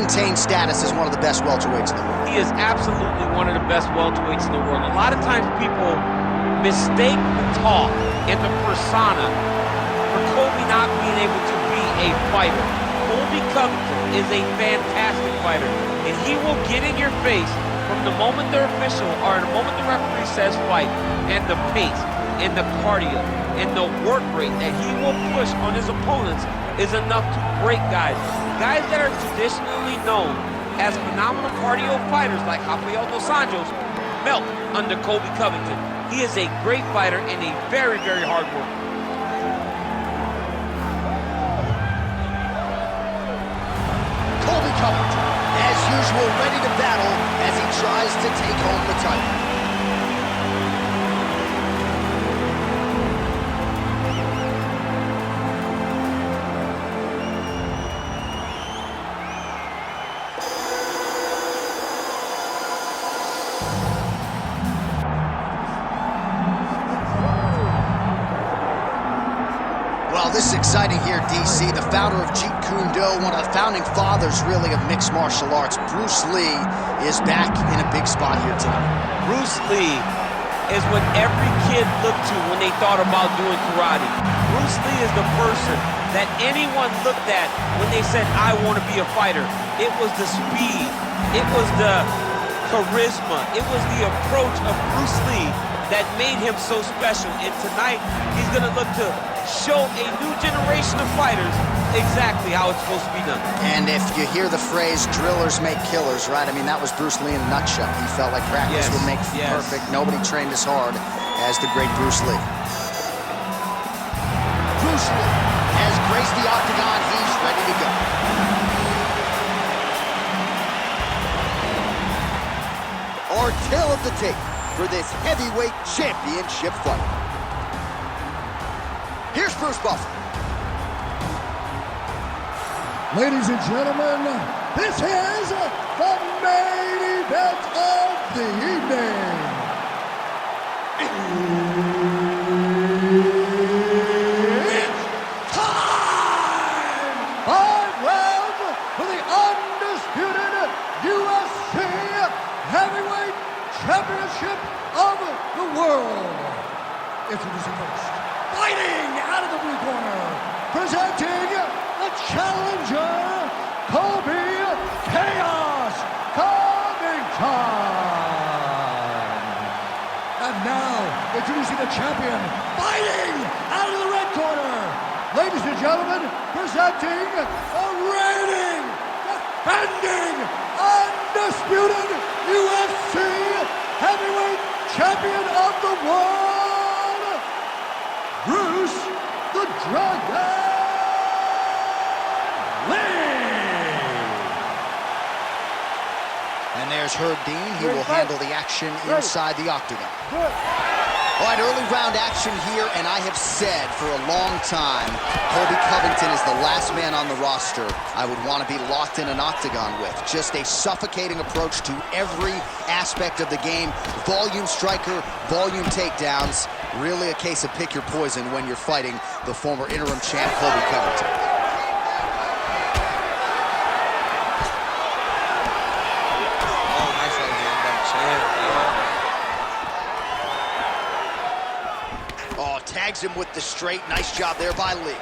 maintain status as one of the best welterweights in the world. He is absolutely one of the best welterweights in the world. A lot of times people mistake the talk and the persona for Colby not being able to be a fighter. Colby Covington is a fantastic fighter, and he will get in your face from the moment the official or the moment the referee says fight, and the pace and the cardio and the work rate that he will push on his opponents is enough to break guys. Guys that are traditionally known as phenomenal cardio fighters like Rafael dos Anjos melt under Colby Covington. He is a great fighter and a very, very hard worker. Colby Covington, as usual, ready to battle as he tries to take home the title. Well, this is exciting here, DC. The founder of Jeet Kune Do, one of the founding fathers, really, of mixed martial arts, Bruce Lee, is back in a big spot here tonight. Bruce Lee is what every kid looked to when they thought about doing karate. Bruce Lee is the person that anyone looked at when they said, I want to be a fighter. It was the speed. It was the charisma. It was the approach of Bruce Lee that made him so special. And tonight, he's going to look to show a new generation of fighters exactly how it's supposed to be done. And if you hear the phrase, drillers make killers, right? I mean, that was Bruce Lee in a nutshell. He felt like practice would make perfect. Nobody trained as hard as the great Bruce Lee. Bruce Lee has graced the octagon. He's ready to go. Our tale of the tape for this heavyweight championship fight. Here's Bruce Buffer. Ladies and gentlemen, this is the main event of the evening. It's time! 5 rounds for the undisputed UFC Heavyweight Championship of the world. Introducing first, fighting out of the blue corner, presenting the challenger, Colby Chaos Covington. And now, introducing the champion, fighting out of the red corner, ladies and gentlemen, presenting the reigning, defending, undisputed UFC Heavyweight Champion of the world, Bruce the Dragon Lee. And there's Herb Dean. He will handle the action inside the octagon. All right, early round action here, and I have said for a long time, Colby Covington is the last man on the roster I would want to be locked in an octagon with. Just a suffocating approach to every aspect of the game. Volume striker, volume takedowns. Really a case of pick your poison when you're fighting the former interim champ, Colby Covington. Tags him with the straight. Nice job there by Lee.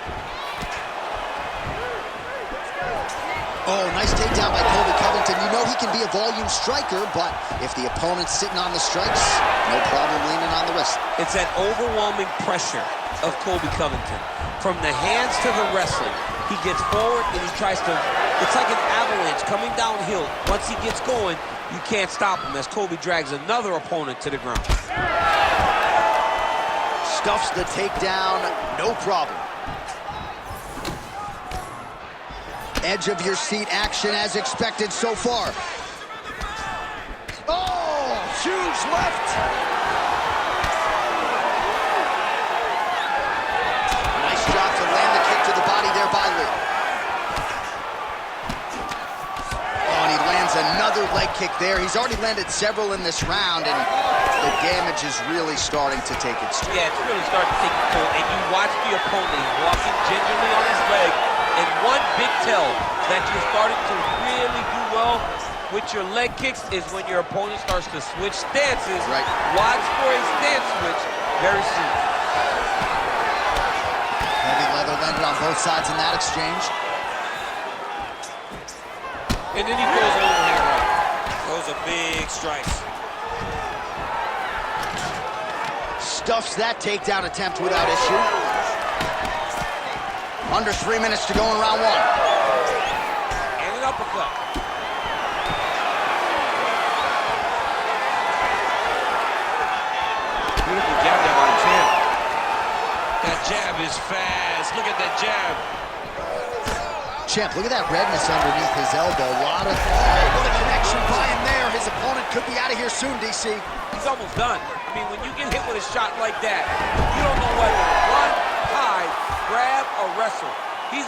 Oh, nice takedown by Colby Covington. You know he can be a volume striker, but if the opponent's sitting on the strikes, no problem leaning on the wrist. It's that overwhelming pressure of Colby Covington. From the hands to the wrestling, he gets forward and he tries to, it's like an avalanche coming downhill. Once he gets going, you can't stop him as Colby drags another opponent to the ground. Stuffs the takedown, no problem. Edge of your seat action as expected so far. Oh, huge left. Nice job to land the kick to the body there by Lee. Oh, and he lands another leg kick there. He's already landed several in this round, and the damage is really starting to take its toll. Yeah, it's really starting to take its toll. And you watch the opponent walking gingerly on his leg, And one big tell that you're starting to really do well with your leg kicks is when your opponent starts to switch stances. Right. Watch for a stance switch very soon. Heavy leather landed on both sides in that exchange. And then he throws an overhand right. Those are big strikes. Stuffs that takedown attempt without issue. Under 3 minutes to go in round one. And an uppercut. Beautiful jab there by the champ. That jab is fast. Look at that jab. Champ, look at that redness underneath his elbow. A lot of... Oh, what a connection by him there. His opponent could be out of here soon, DC. He's almost done. I mean, when you get hit with a shot like that, you don't know whether to run, hide, grab, or wrestle. He's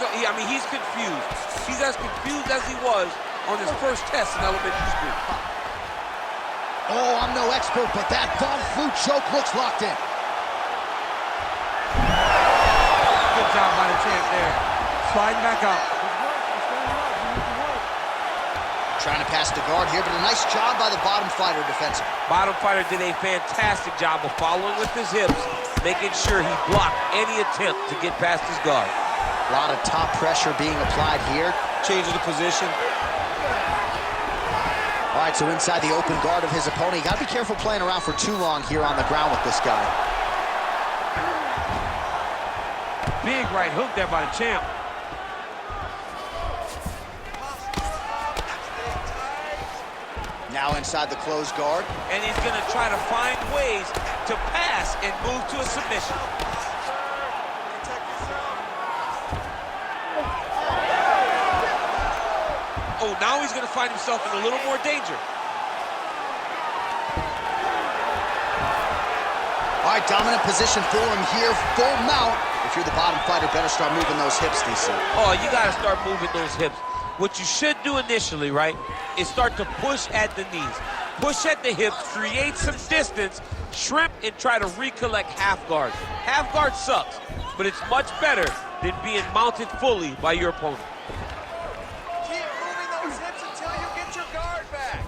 confused. He's as confused as he was on his first test in elementary school. Oh, I'm no expert, but that Von Flue choke looks locked in. Good job by the champ there. Sliding back up. Trying to pass the guard here, but a nice job by the bottom fighter defensively. Bottom fighter did a fantastic job of following with his hips, making sure he blocked any attempt to get past his guard. A lot of top pressure being applied here. Changing the position. All right, so inside the open guard of his opponent. You got to be careful playing around for too long here on the ground with this guy. Big right hook there by the champ. Now inside the closed guard. And he's going to try to find ways to pass and move to a submission. Oh, now he's going to find himself in a little more danger. All right, dominant position for him here, full mount. If you're the bottom fighter, better start moving those hips, DC. Oh, you got to start moving those hips. What you should do initially, right, is start to push at the knees. Push at the hips, create some distance, shrimp, and try to recollect half guard. Half guard sucks, but it's much better than being mounted fully by your opponent. Keep moving those hips until you get your guard back.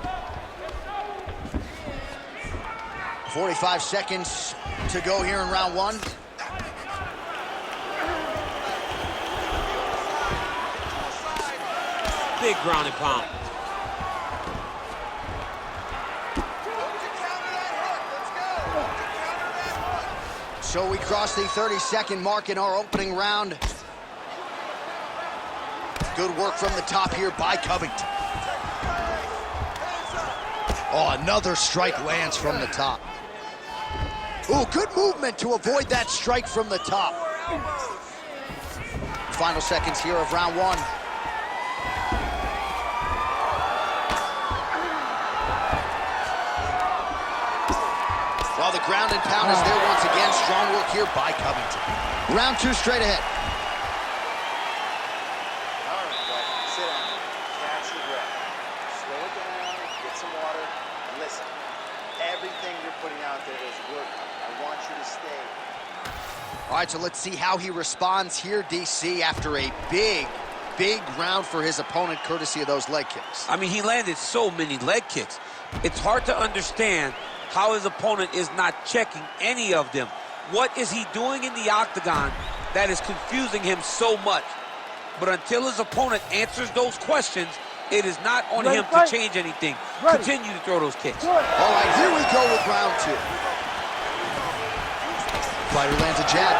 45 seconds to go here in round one. Big ground and pound. So we cross the 30-second mark in our opening round. Good work from the top here by Covington. Oh, another strike lands from the top. Ooh, good movement to avoid that strike from the top. Final seconds here of round one. Well, the ground and pound is there once again. Strong work here by Covington. Round two straight ahead. All right, buddy. Sit down. Catch your breath. Slow it down. Get some water. And listen, everything you're putting out there is working. I want you to stay. All right, so let's see how he responds here, DC, after a big round for his opponent, courtesy of those leg kicks. I mean, he landed so many leg kicks. It's hard to understand how his opponent is not checking any of them. What is he doing in the octagon that is confusing him so much? But until his opponent answers those questions, it is not on him to change anything. Continue to throw those kicks. All right, here we go with round two. Fighter lands a jab.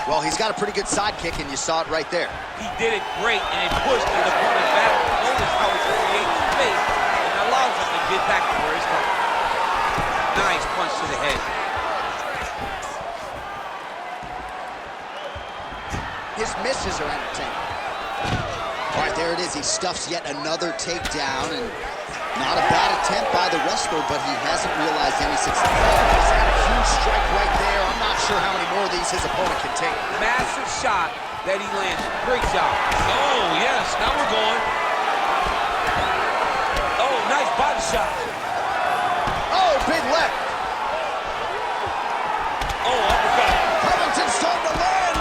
Well, he's got a pretty good side kick, and you saw it right there. He did it great, and it pushed his opponent back. Notice how he creates space and allows him to get back to where he's coming. Nice punch to the head. His misses are entertaining. All right, there it is. He stuffs yet another takedown, and not a bad attempt by the wrestler, but he hasn't realized any success. He's had a huge strike right there. I'm not sure how many more of these his opponent can take. Massive shot that he lands. Great job. Oh, yes. Now we're going. Oh, nice body shot. Oh, big left. uppercut. Covington's starting to land.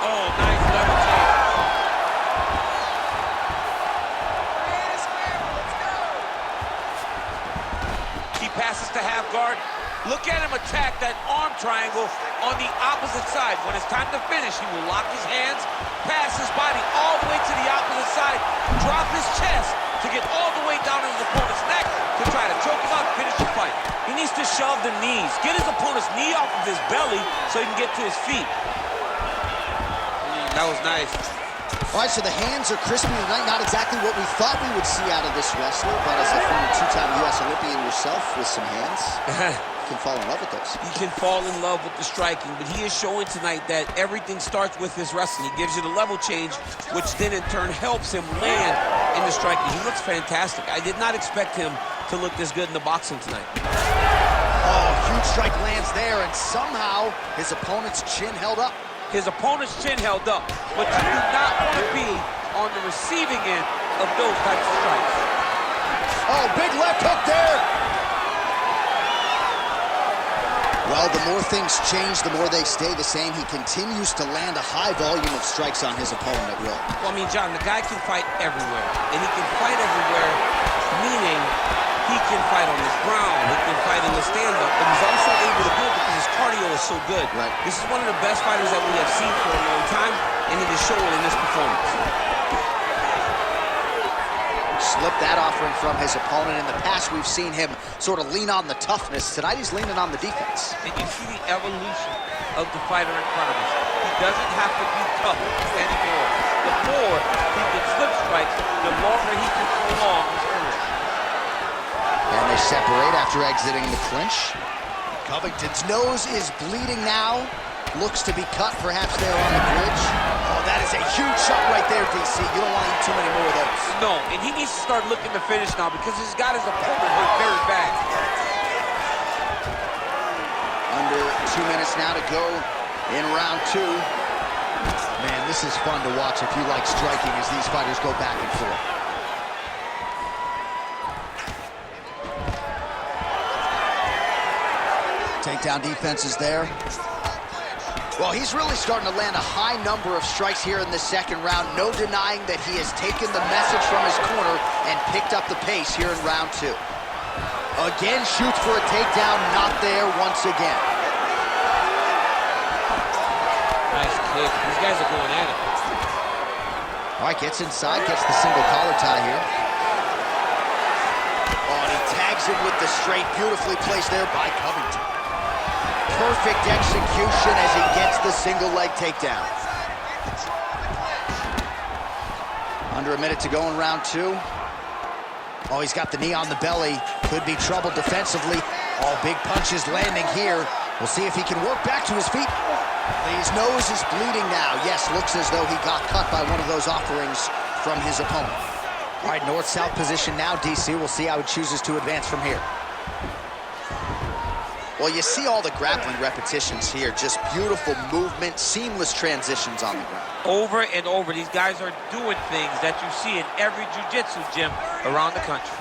Oh, nice level change. He passes to half guard. Look at him attack that arm triangle on the opposite side. When it's time to finish, he will lock his hands, pass his body all the way to the opposite side, drop his chest to get all the way down to his opponent's neck to try to choke him out and finish the fight. He needs to shove the knees, get his opponent's knee off of his belly so he can get to his feet. That was nice. All right, so the hands are crispy tonight. Not exactly what we thought we would see out of this wrestler, but as a former two-time U.S. Olympian yourself with some hands, you can fall in love with those. He can fall in love with the striking, but he is showing tonight that everything starts with his wrestling. He gives you the level change, which then in turn helps him land in the striking. He looks fantastic. I did not expect him to look this good in the boxing tonight. Oh, huge strike lands there, and somehow his opponent's chin held up. His opponent's chin held up, but you do not want to be on the receiving end of those types of strikes. Oh, big left hook there. Well, the more things change, the more they stay the same. He continues to land a high volume of strikes on his opponent at will. Well, I mean, John, the guy can fight everywhere, and he can fight everywhere, meaning he can fight on the ground, he can fight in the stand-up, but he's also able to do it because his cardio is so good. Right. This is one of the best fighters that we have seen for a long time, and it is showing in this performance. Slipped that offering from his opponent. In the past, we've seen him sort of lean on the toughness. Tonight, he's leaning on the defense. And you see the evolution of the fighter in front of us. He doesn't have to be tough anymore. The more he can slip strikes, the longer he can prolong his career. And they separate after exiting the clinch. Covington's nose is bleeding now. Looks to be cut, perhaps there on the bridge. Oh, that is a huge shot right there, DC. You don't want to eat too many more of those. No, and he needs to start looking to finish now because he's got his opponent hurt very bad. Under 2 minutes now to go in round 2. Man, this is fun to watch if you like striking as these fighters go back and forth. Takedown defense is there. Well, he's really starting to land a high number of strikes here in the second round. No denying that he has taken the message from his corner and picked up the pace here in round 2. Again, shoots for a takedown, not there once again. Nice kick. These guys are going at it. All right, gets inside, gets the single collar tie here. Oh, and he tags him with the straight, beautifully placed there by Covington. Perfect execution as he gets the single leg takedown. Under a minute to go in round 2. Oh, he's got the knee on the belly. Could be trouble defensively. Oh, big punches landing here. We'll see if he can work back to his feet. His nose is bleeding now. Yes, looks as though he got cut by one of those offerings from his opponent. All right, north-south position now, DC. We'll see how he chooses to advance from here. Well, you see all the grappling repetitions here. Just beautiful movement, seamless transitions on the ground. Over and over, these guys are doing things that you see in every jiu-jitsu gym around the country.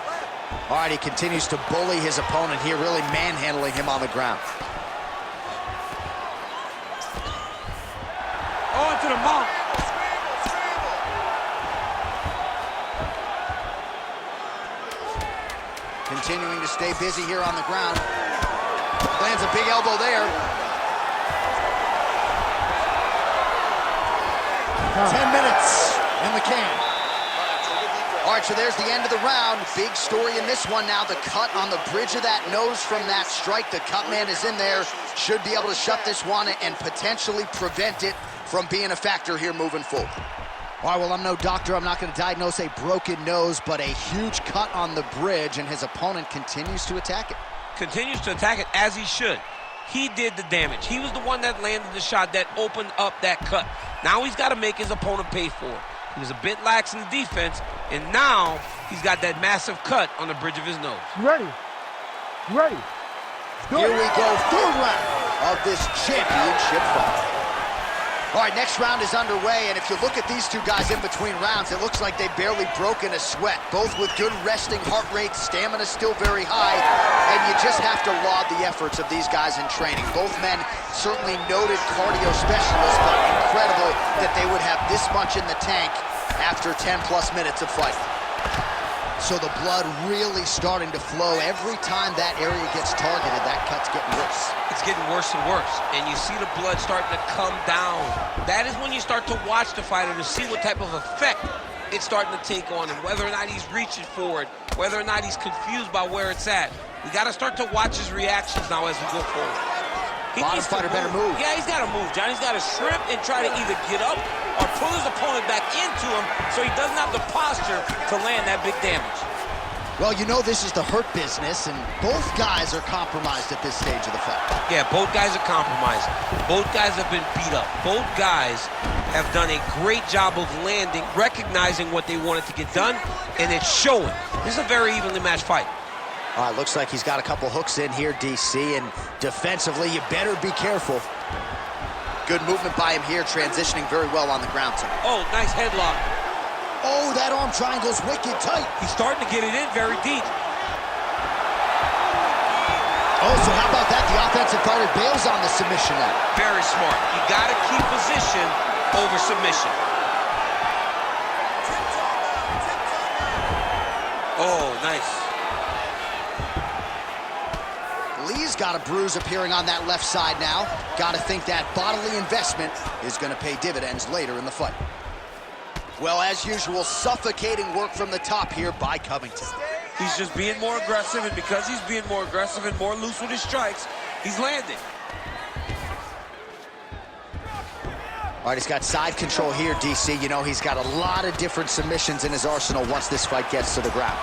All right, he continues to bully his opponent here, really manhandling him on the ground. Oh, into the mount. Continuing to stay busy here on the ground. Lands a big elbow there. 10 minutes in the can. All right, so there's the end of the round. Big story in this one now. The cut on the bridge of that nose from that strike. The cut man is in there. Should be able to shut this one and potentially prevent it from being a factor here moving forward. All right, well, I'm no doctor. I'm not going to diagnose a broken nose, but a huge cut on the bridge, and his opponent continues to attack it. Continues to attack it as he should. He did the damage. He was the one that landed the shot that opened up that cut. Now he's got to make his opponent pay for it. He was a bit lax in the defense, and now he's got that massive cut on the bridge of his nose. Ready? Ready? Here we go, third round of this championship fight. All right, next round is underway, and if you look at these two guys in between rounds, it looks like they've barely broken a sweat. Both with good resting heart rates, stamina still very high, and you just have to laud the efforts of these guys in training. Both men certainly noted cardio specialists, but incredible that they would have this much in the tank after 10-plus minutes of fighting. So the blood really starting to flow. Every time that area gets targeted, that cut's getting worse. It's getting worse and worse, and you see the blood starting to come down. That is when you start to watch the fighter to see what type of effect it's starting to take on him, whether or not he's reaching for it, whether or not he's confused by where it's at. We got to start to watch his reactions now as we go forward. Bottom fighter better move. Yeah, he's got to move, John. He's got to shrimp and try to either get up or pull his opponent back into him so he doesn't have the posture to land that big damage. Well, you know this is the hurt business, and both guys are compromised at this stage of the fight. Yeah, both guys are compromised. Both guys have been beat up. Both guys have done a great job of landing, recognizing what they wanted to get done, and it's showing. This is a very evenly matched fight. All right, looks like he's got a couple hooks in here, DC, and defensively, you better be careful. Good movement by him here, transitioning very well on the ground tonight. Oh, nice headlock. Oh, that arm triangle's wicked tight. He's starting to get it in very deep. Oh, so how about that? The offensive fighter bails on the submission now. Very smart. You got to keep position over submission. Oh, nice. Lee's got a bruise appearing on that left side now. Got to think that bodily investment is going to pay dividends later in the fight. Well, as usual, suffocating work from the top here by Covington. He's just being more aggressive, and because he's being more aggressive and more loose with his strikes, he's landing. All right, he's got side control here, DC. You know, he's got a lot of different submissions in his arsenal once this fight gets to the ground.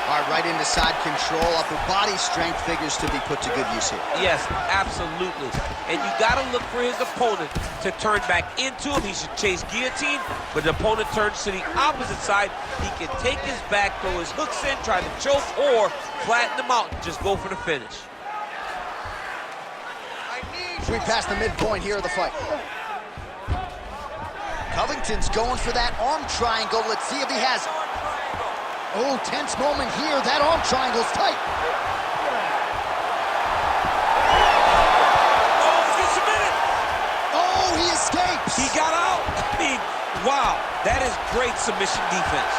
All right, right into side control. Upper body strength figures to be put to good use here. Yes, absolutely. And you got to look for his opponent to turn back into him. He should chase guillotine, but the opponent turns to the opposite side. He can take his back, throw his hooks in, try to choke, or flatten him out and just go for the finish. We passed the midpoint here of the fight. Covington's going for that arm triangle. Let's see if he has it. Oh, tense moment here. That arm triangle's tight. Oh, he's submitted. Oh, he escapes. He got out. I mean, wow, that is great submission defense.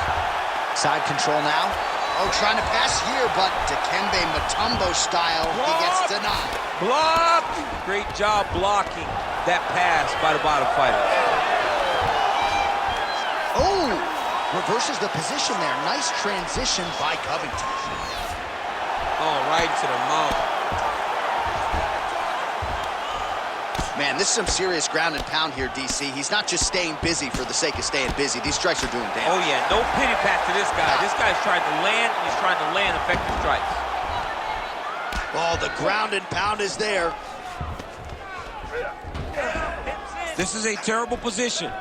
Side control now. Oh, trying to pass here, but Dikembe Mutombo style, he gets denied. Block. Great job blocking that pass by the bottom fighter. Oh, reverses the position there. Nice transition by Covington. Oh, right to the mouth. Man, this is some serious ground and pound here, DC. He's not just staying busy for the sake of staying busy. These strikes are doing damage. Oh, yeah, no pity pat to this guy. This guy's trying to land, and he's trying to land effective strikes. Oh, the ground and pound is there. This is a terrible position.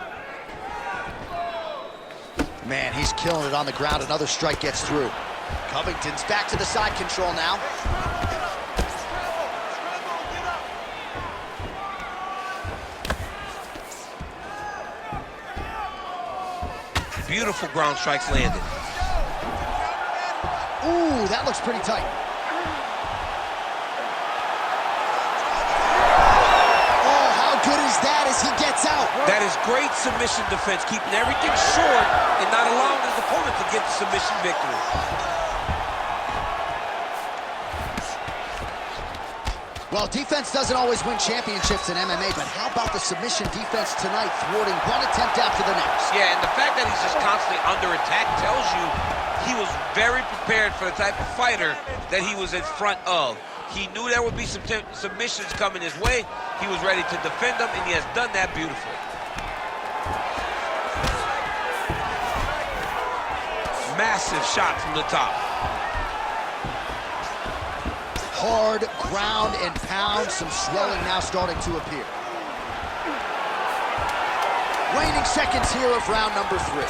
Man, he's killing it on the ground. Another strike gets through. Covington's back to the side control now. Beautiful ground strikes landed. Ooh, that looks pretty tight. Oh, how good is that as he gets out? That is great submission defense, keeping everything short and not allowing his opponent to get the submission victory. Well, defense doesn't always win championships in MMA, but how about the submission defense tonight, thwarting one attempt after the next? Yeah, and the fact that he's just constantly under attack tells you he was very prepared for the type of fighter that he was in front of. He knew there would be some submissions coming his way. He was ready to defend them, and he has done that beautifully. Massive shot from the top. Hard ground and pound, some swelling now starting to appear. Waning seconds here of round number 3.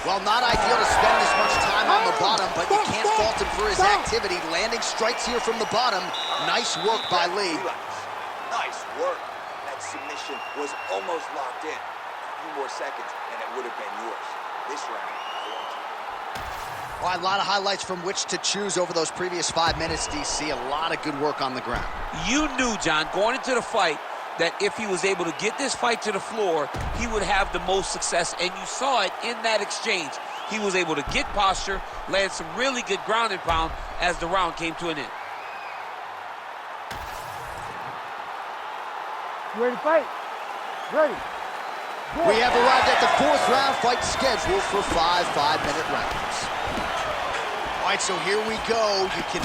Well, not ideal to spend this much time on the bottom, but you can't fault him for for his activity, landing strikes here from the bottom. Nice work by Lee. Nice work. That submission was almost locked in. A few more seconds, and it would have been yours. This round, I want you. Well, a lot of highlights from which to choose over those previous 5 minutes, DC. A lot of good work on the ground. You knew, John, going into the fight, that if he was able to get this fight to the floor, he would have the most success, and you saw it in that exchange. He was able to get posture, land some really good ground and pound as the round came to an end. You ready to fight? Ready. We have arrived at the 4th round, fight scheduled for 5 5-minute rounds. All right, so here we go. You can,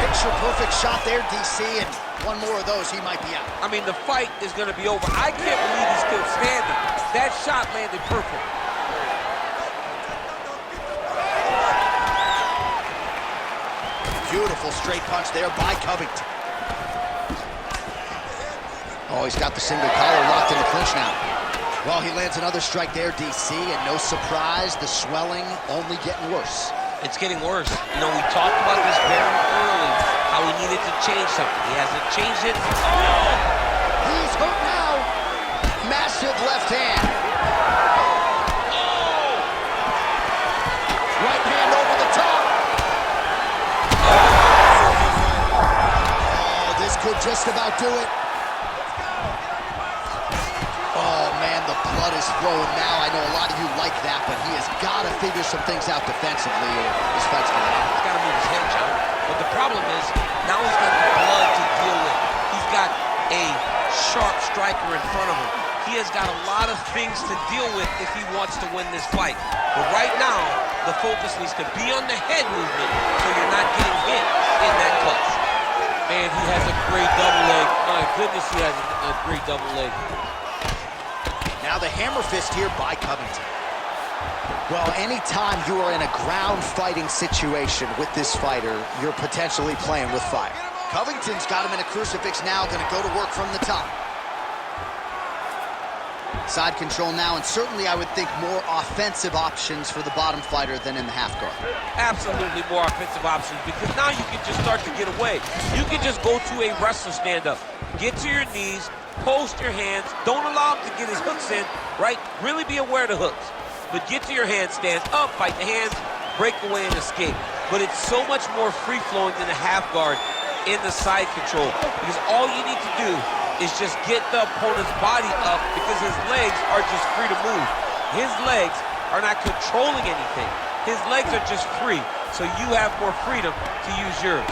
picture perfect shot there, DC, and one more of those, he might be out. I mean, the fight is going to be over. I can't believe he's still standing. That shot landed perfect. Beautiful straight punch there by Covington. Oh, he's got the single collar locked in the clinch now. Well, he lands another strike there, DC, and no surprise, the swelling only getting worse. It's getting worse. You know, we talked about this very early, how he needed to change something. He hasn't changed it. Oh! He's hurt now. Massive left hand. Oh! Right hand over the top. Oh, this could just about do it. Oh, man, the blood is flowing now. I know a lot of you like that, but he has got to figure some things out defensively, or this fight's going to end. He's got to move his head, John. But the problem is, now he's got the blood to deal with. He's got a sharp striker in front of him. He has got a lot of things to deal with if he wants to win this fight. But right now, the focus needs to be on the head movement so you're not getting hit in that clutch. Man, he has a great double leg. My goodness, he has a great double leg. Now the hammer fist here by Covington. Well, anytime you are in a ground fighting situation with this fighter, you're potentially playing with fire. Covington's got him in a crucifix now, gonna go to work from the top. Side control now, and certainly I would think more offensive options for the bottom fighter than in the half guard. Absolutely more offensive options, because now you can just start to get away. You can just go to a wrestler stand-up, get to your knees, post your hands, don't allow him to get his hooks in, right? Really be aware of the hooks. But get to your hands, stand up, fight the hands, break away and escape. But it's so much more free-flowing than the half guard in the side control, because all you need to do is just get the opponent's body up, because his legs are just free to move. His legs are not controlling anything. His legs are just free, so you have more freedom to use yours.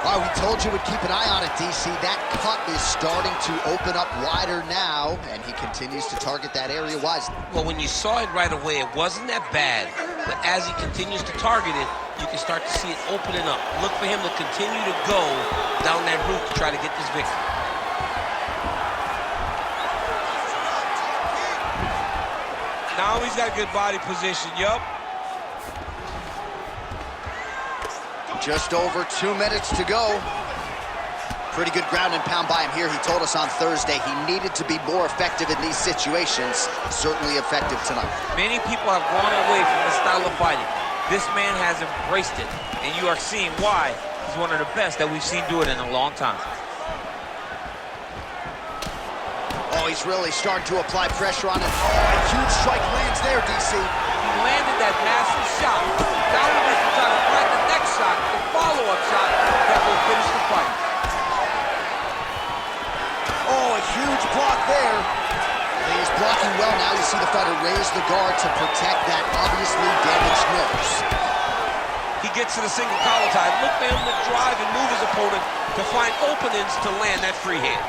All right, we told you we'd keep an eye on it, DC. That cut is starting to open up wider now, and he continues to target that area wisely. Well, when you saw it right away, it wasn't that bad. But as he continues to target it, you can start to see it opening up. Look for him to continue to go down that route to try to get this victory. Now he's got a good body position, yup. Just over 2 minutes to go. Pretty good ground and pound by him here. He told us on Thursday he needed to be more effective in these situations. Certainly effective tonight. Many people have gone away from this style of fighting. This man has embraced it, and you are seeing why he's one of the best that we've seen do it in a long time. Oh, he's really starting to apply pressure on it. Oh, a huge strike lands there, DC. He landed that massive shot. Now he needs to try to find the next shot, the follow-up shot that will finish the fight. Oh, a huge block there. He's blocking well now. You see the fighter raise the guard to protect that obviously damaged nose. He gets to the single collar tie. Look for him to drive and move his opponent to find openings to land that free hand.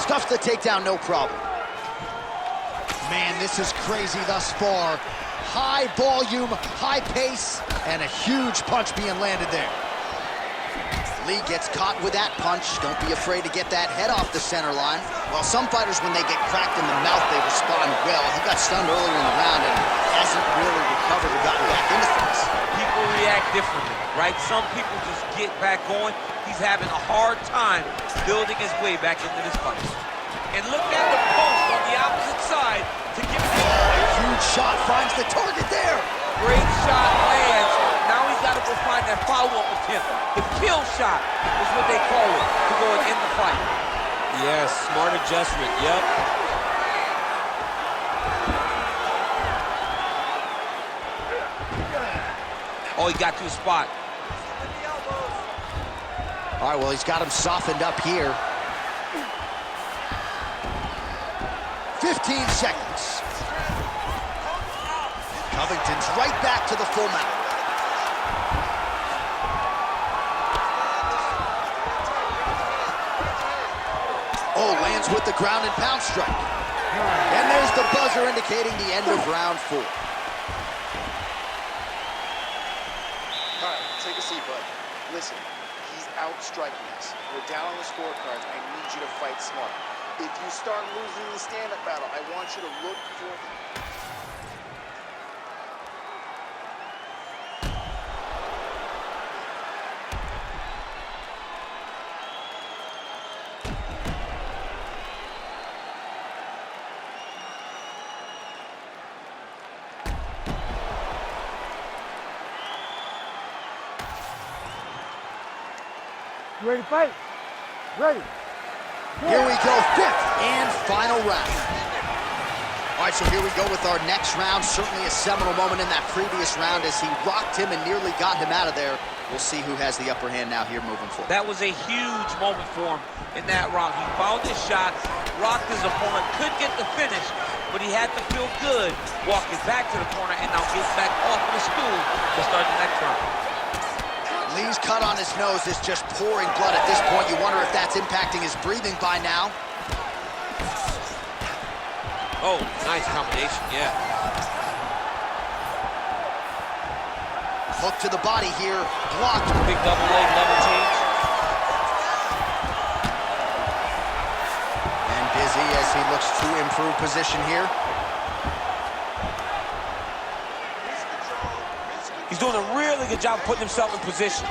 Stuffs the takedown, no problem. Man, this is crazy thus far. High volume, high pace, and a huge punch being landed there. Lee gets caught with that punch. Don't be afraid to get that head off the center line. Well, some fighters, when they get cracked in the mouth, they respond well. He got stunned earlier in the round and hasn't really recovered or gotten back into things. People react differently, right? Some people just get back going. He's having a hard time building his way back into this fight. And look at the post on the opposite side to give him a huge shot finds the target there. Great shot lands. fight. Yes, smart adjustment, yep. Oh, he got to his spot. All right, well, he's got him softened up here. 15 seconds. Covington's right back to the full mount. Oh, lands with the ground and pound strike. And there's the buzzer indicating the end of round 4. All right, take a seat, bud. Listen, he's outstriking us. We're down on the scorecards. I need you to fight smart. If you start losing the stand-up battle, I want you to look for him. You ready to fight? Ready. Here we go, 5th and final round. All right, so here we go with our next round. Certainly a seminal moment in that previous round as he rocked him and nearly got him out of there. We'll see who has the upper hand now here moving forward. That was a huge moment for him in that round. He found his shot, rocked his opponent, could get the finish, but he had to feel good walking back to the corner and now gets back off of the stool to start the next round. Lee's cut on his nose is just pouring blood at this point. You wonder if that's impacting his breathing by now. Oh, nice combination, yeah. Hook to the body here, blocked. Big double leg, level change. And busy as he looks to improve position here. He's doing a really good job of putting himself in position.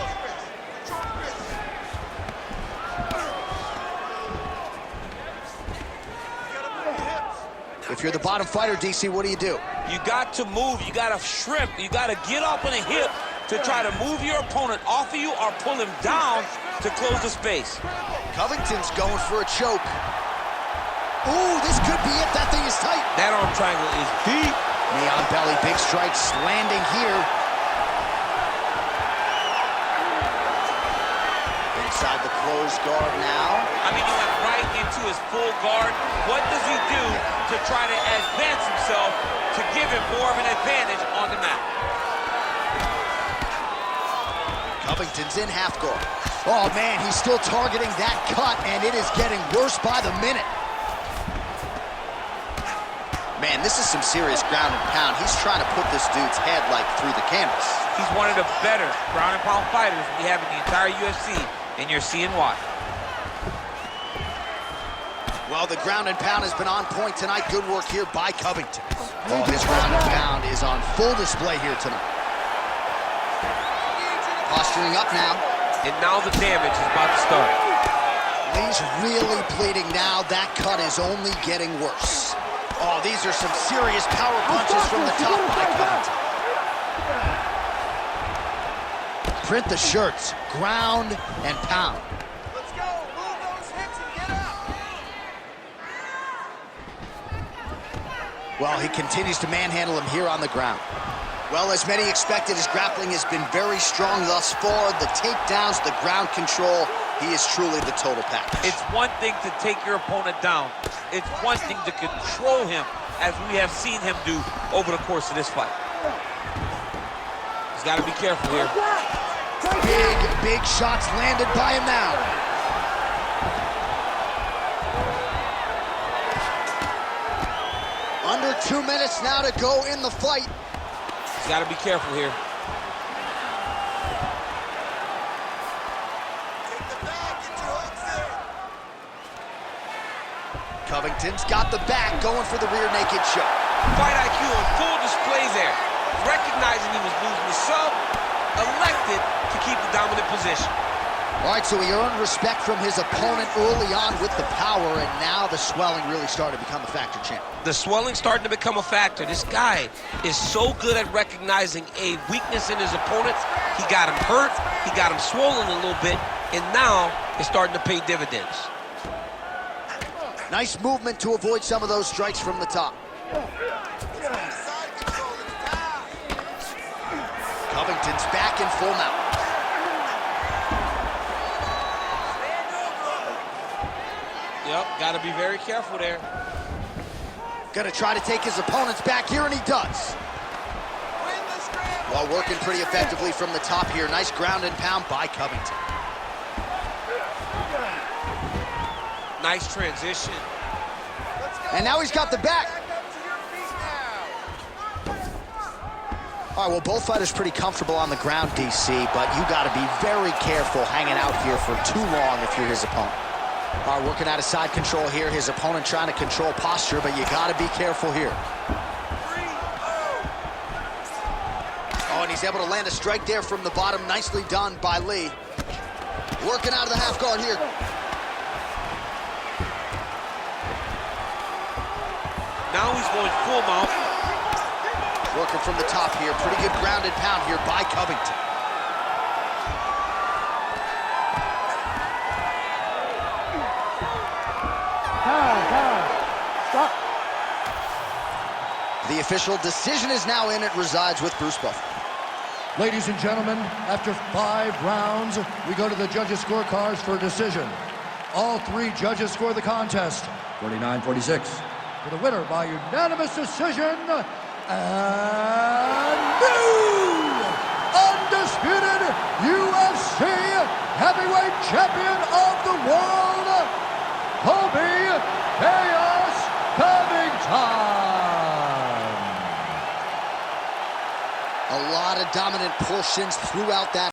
If you're the bottom fighter, DC, what do? You got to move, you got to shrimp, you got to get up on a hip to try to move your opponent off of you or pull him down to close the space. Covington's going for a choke. Ooh, this could be it. That thing is tight. That arm triangle is deep. Knee on belly, big strikes landing here. Inside the closed guard now. I mean, he went right into his full guard. What does he do to try to advance himself to give him more of an advantage on the mat? Covington's in half guard. Oh, man, he's still targeting that cut, and it is getting worse by the minute. Man, this is some serious ground and pound. He's trying to put this dude's head, like, through the canvas. He's one of the better ground and pound fighters we have in the entire UFC, and you're seeing why. Well, the ground and pound has been on point tonight. Good work here by Covington. Oh, his ground and pound is on full display here tonight. Posturing up now. And now the damage is about to start. Lee's really bleeding now. That cut is only getting worse. Oh, these are some serious power punches from the top by Covington. Print the shirts. Ground and pound. Let's go. Move those hips and get up. Well, he continues to manhandle him here on the ground. Well, as many expected, his grappling has been very strong thus far. The takedowns, the ground control, he is truly the total package. It's one thing to take your opponent down. It's one thing to control him, as we have seen him do over the course of this fight. He's got to be careful here. Big shots landed by him now. Under 2 minutes now to go in the fight. He's got to be careful here. Covington's got the back, going for the rear naked choke. Fight IQ on full display there. Recognizing he was losing the sub, elected to keep the dominant position. All right, so he earned respect from his opponent early on with the power, and now the swelling really started to become a factor, champ. The swelling starting to become a factor. This guy is so good at recognizing a weakness in his opponent. He got him hurt, he got him swollen a little bit, and now it's starting to pay dividends. Nice movement to avoid some of those strikes from the top. Covington's back in full mount. Yep, got to be very careful there. Gonna try to take his opponent's back here, and he does. While working pretty effectively from the top here. Nice ground and pound by Covington. Nice transition. And now he's got the back. All right, well, both fighters pretty comfortable on the ground, DC, but you got to be very careful hanging out here for too long if you're his opponent. All right, working out of side control here. His opponent trying to control posture, but you got to be careful here. Oh, and he's able to land a strike there from the bottom. Nicely done by Lee. Working out of the half guard here. Now he's going full mount. Working from the top here. Pretty good ground and pound here by Covington. Stop. The official decision is now in. It resides with Bruce Buffer. Ladies and gentlemen, after 5 rounds, we go to the judges' scorecards for a decision. All 3 judges score the contest, 49-46. For the winner by unanimous decision, and new undisputed UFC heavyweight champion of the world, Colby Covington. A lot of dominant portions throughout that